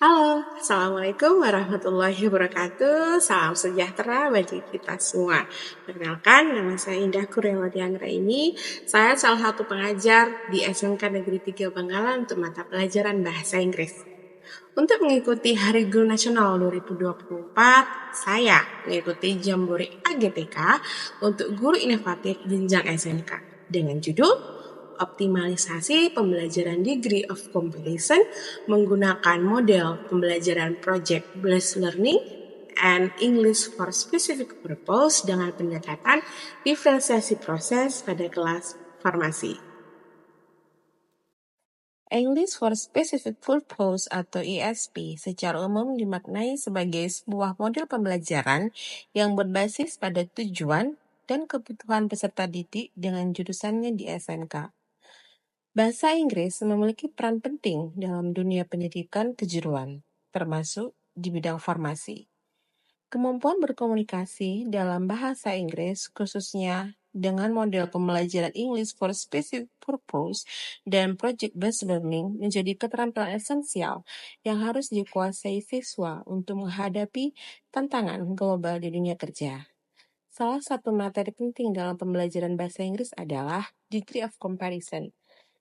Halo, Assalamualaikum warahmatullahi wabarakatuh. Salam sejahtera bagi kita semua. Perkenalkan, nama saya Indah Kurniawati Anggraini. Saya salah satu pengajar di SMK Negeri 3 Bangkalan untuk mata pelajaran Bahasa Inggris. Untuk mengikuti Hari Guru Nasional 2024, saya mengikuti Jambore AGTK untuk guru inovatif jenjang SMK dengan judul Optimalisasi Pembelajaran Degree of Completion menggunakan model pembelajaran Project-Based Learning and English for Specific Purpose dengan pendekatan diferensiasi proses pada kelas farmasi. English for Specific Purpose atau ESP secara umum dimaknai sebagai sebuah model pembelajaran yang berbasis pada tujuan dan kebutuhan peserta didik dengan jurusannya di SMK. Bahasa Inggris memiliki peran penting dalam dunia pendidikan kejuruan, termasuk di bidang farmasi. Kemampuan berkomunikasi dalam bahasa Inggris, khususnya dengan model pembelajaran English for Specific Purpose dan Project-Based Learning, menjadi keterampilan esensial yang harus dikuasai siswa untuk menghadapi tantangan global di dunia kerja. Salah satu materi penting dalam pembelajaran bahasa Inggris adalah degree of comparison,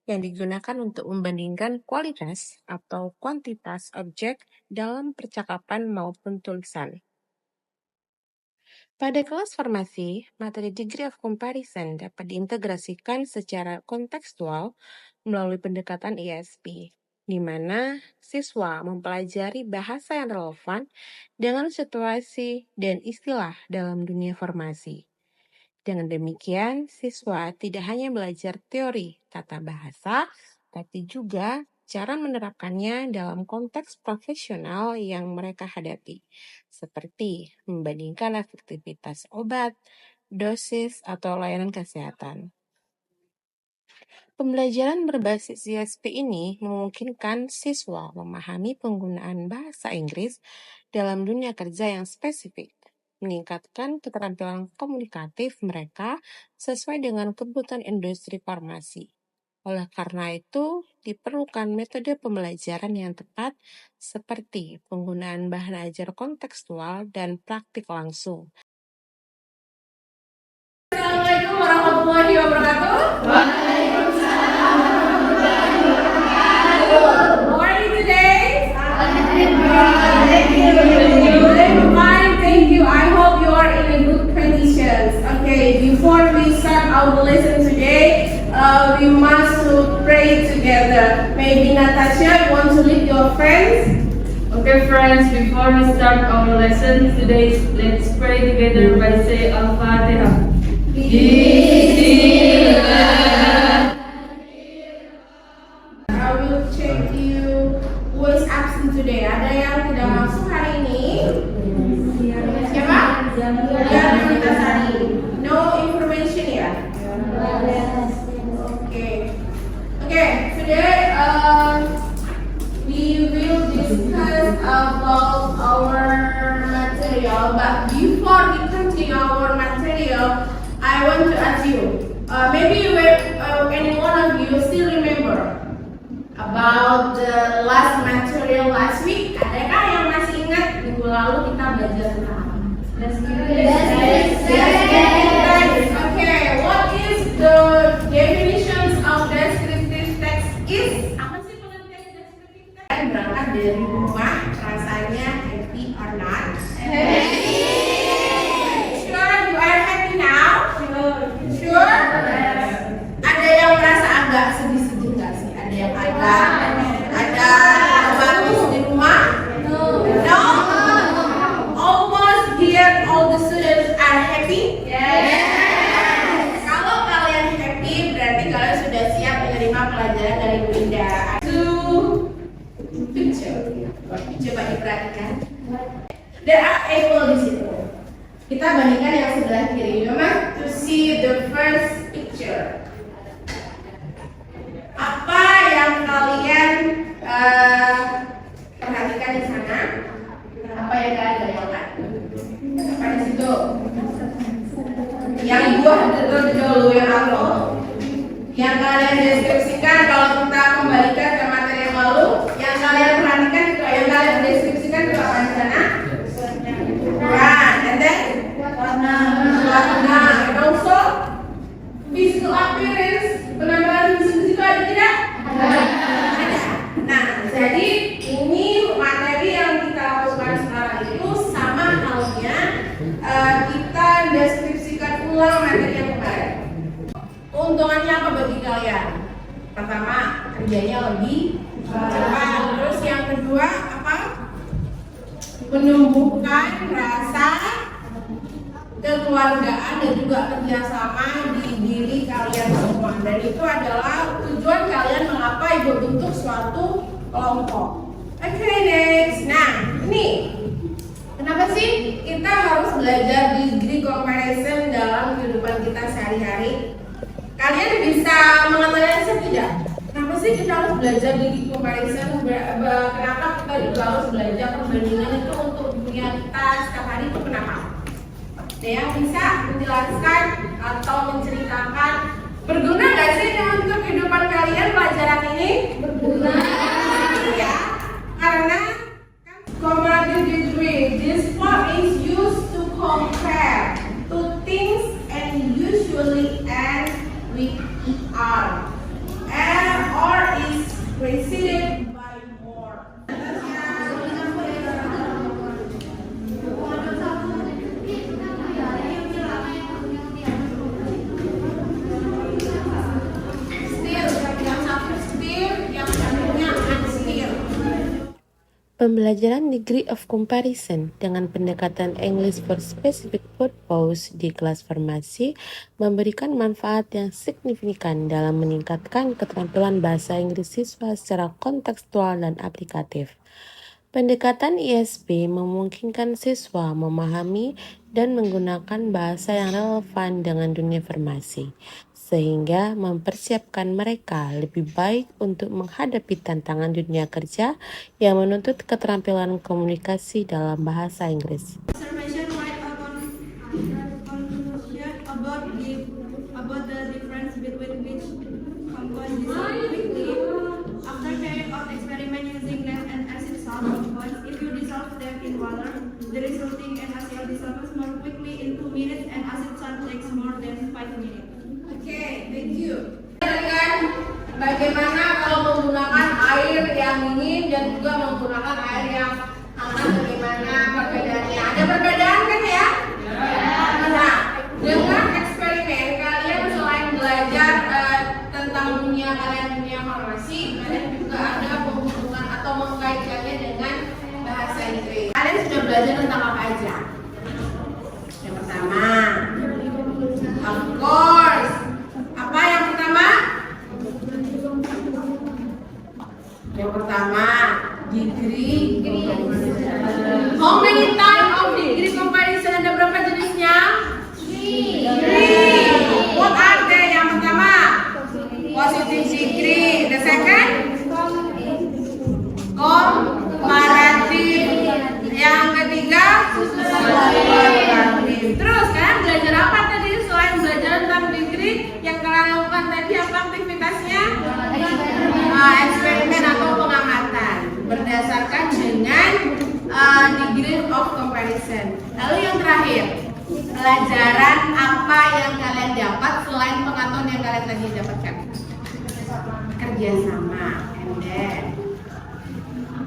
yang digunakan untuk membandingkan kualitas atau kuantitas objek dalam percakapan maupun tulisan. Pada kelas farmasi, materi degree of comparison dapat diintegrasikan secara kontekstual melalui pendekatan ESP, di mana siswa mempelajari bahasa yang relevan dengan situasi dan istilah dalam dunia farmasi. Dengan demikian, siswa tidak hanya belajar teori tata bahasa, tapi juga cara menerapkannya dalam konteks profesional yang mereka hadapi, seperti membandingkan efektivitas obat, dosis, atau layanan kesehatan. Pembelajaran berbasis ESP ini memungkinkan siswa memahami penggunaan bahasa Inggris dalam dunia kerja yang spesifik, meningkatkan keterampilan komunikatif mereka sesuai dengan kebutuhan industri farmasi. Oleh karena itu, diperlukan metode pembelajaran yang tepat seperti penggunaan bahan ajar kontekstual dan praktik langsung. Assalamualaikum warahmatullahi wabarakatuh. Waalaikumsalam warahmatullahi wabarakatuh. How are you today? Thank you. I'm fine, thank you. I hope you are in a good conditions. Okay, before we start our lesson today, we must pray together. Maybe Natasha, you want to lead your friends? Okay friends, before we start our lesson today, let's pray together by saying Al-Fatihah. I will check you who is absent today. Ada yang tidak masuk hari ini? Siapa? Dian Pujitasari. No information ya? Okay. Today we will discuss about our material. But before we continue our material, I want to ask you. Maybe any one of you still remember about the last material last week? Adakah yang masih ingat minggu lalu kita belajar tentang apa? Okay, what is the definitions of descriptive text is? Apa sih pengertian descriptive text? Berangkat dari rumah, rasanya happy or not? Sure, you are happy now? Sure? Ada yang merasa agak sedih-sedih nggak sih? Ada yang ada bagus di rumah? No? Almost here all the students are happy? Yes. Kalau kalian happy, berarti kalian sudah siap menerima pelajaran dari Bu Indah. Coba diperhatikan. There are apple di situ. Kita bandingkan yang sebelah kiri. You must to see the first picture. Apa yang kalian perhatikan di sana? Apa yang kalian bayangkan? Apa di situ? Yang buah dulu yang apel. Yang kalian deskripsikan kalau kita kembalikan ke materi yang lalu, yang kalian perhatikan itu yang kalian Nah, and also physical appearance, penampilan fisik itu ada tidak? Ada. Nah, jadi ini materi yang kita lakukan sekarang itu sama halnya kita deskripsikan ulang materi yang kemarin. Keuntungannya apa bagi kalian? Pertama, kerjanya lebih cepat. Terus yang kedua apa? Menumbuhkan rasa kekeluargaan dan juga kerjasama di diri kalian semua. Dan itu adalah tujuan kalian mengapa bentuk suatu kelompok. Oke, next. Nah, ini kenapa sih kita harus belajar degree comparison dalam kehidupan kita sehari-hari? Kalian bisa menganalisa tidak? Kenapa sih kita harus belajar degree comparison? Kenapa kita juga harus belajar perbandingan itu untuk dunia kita setiap hari itu kenapa? Ada yang bisa menjelaskan atau menceritakan berguna nggak sih untuk kehidupan kalian pelajaran ini? Berguna. Ya, karena comparative degree, this word is used to compare two things and usually end with are and or is preceded by more. Pembelajaran degree of comparison dengan pendekatan English for specific purpose di kelas farmasi memberikan manfaat yang signifikan dalam meningkatkan keterampilan bahasa Inggris siswa secara kontekstual dan aplikatif. Pendekatan ISP memungkinkan siswa memahami dan menggunakan bahasa yang relevan dengan dunia farmasi, sehingga mempersiapkan mereka lebih baik untuk menghadapi tantangan dunia kerja yang menuntut keterampilan komunikasi dalam bahasa Inggris. Observation write a conclusion about the difference between which compounds dissolve quickly. After carrying out experiment using lead and acid salt compounds, if you dissolve them in water, the resulting NaCl dissolves more quickly in 2 minutes and acid salt takes more than 5 minutes. Oke, thank you. Dengan bagaimana kalau menggunakan air yang dingin dan juga menggunakan air yang hangat, bagaimana perbedaannya? Ada perbedaan kan ya? Nah, dengan eksperimen kalian selain belajar tentang dunia farmasi, kalian juga ada penghubungan atau mengkaitkannya dengan bahasa Inggris. Kalian sudah belajar tentang apa aja? Yang pertama, of course. Apa yang pertama? Yang pertama, degree comparison. How many type of degree comparison? Ada berapa jenisnya? 3. What are they? Yang pertama, positive degree. The second, comparative. Yang ketiga, comparative. Terus kan belajar apa tadi selain belajar tentang degree? Yang kalian lakukan tadi apa aktivitasnya? Eksperimen atau pengamatan berdasarkan dengan degree of comparison. Lalu yang terakhir, pelajaran apa yang kalian dapat selain pengetahuan yang kalian tadi dapatkan? Kerjasama. And then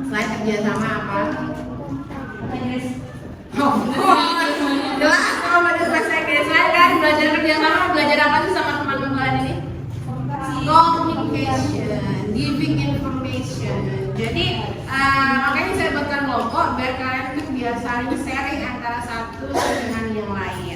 selain kerjasama apa? Jelas kalau belajar bahasa Inggris kan belajar kerjasama, belajar apa sih sama teman-teman kalian ini? Communication, giving information. Jadi makanya saya buatkan kelompok biar kalian kebiasaan sharing antara satu dengan yang lain.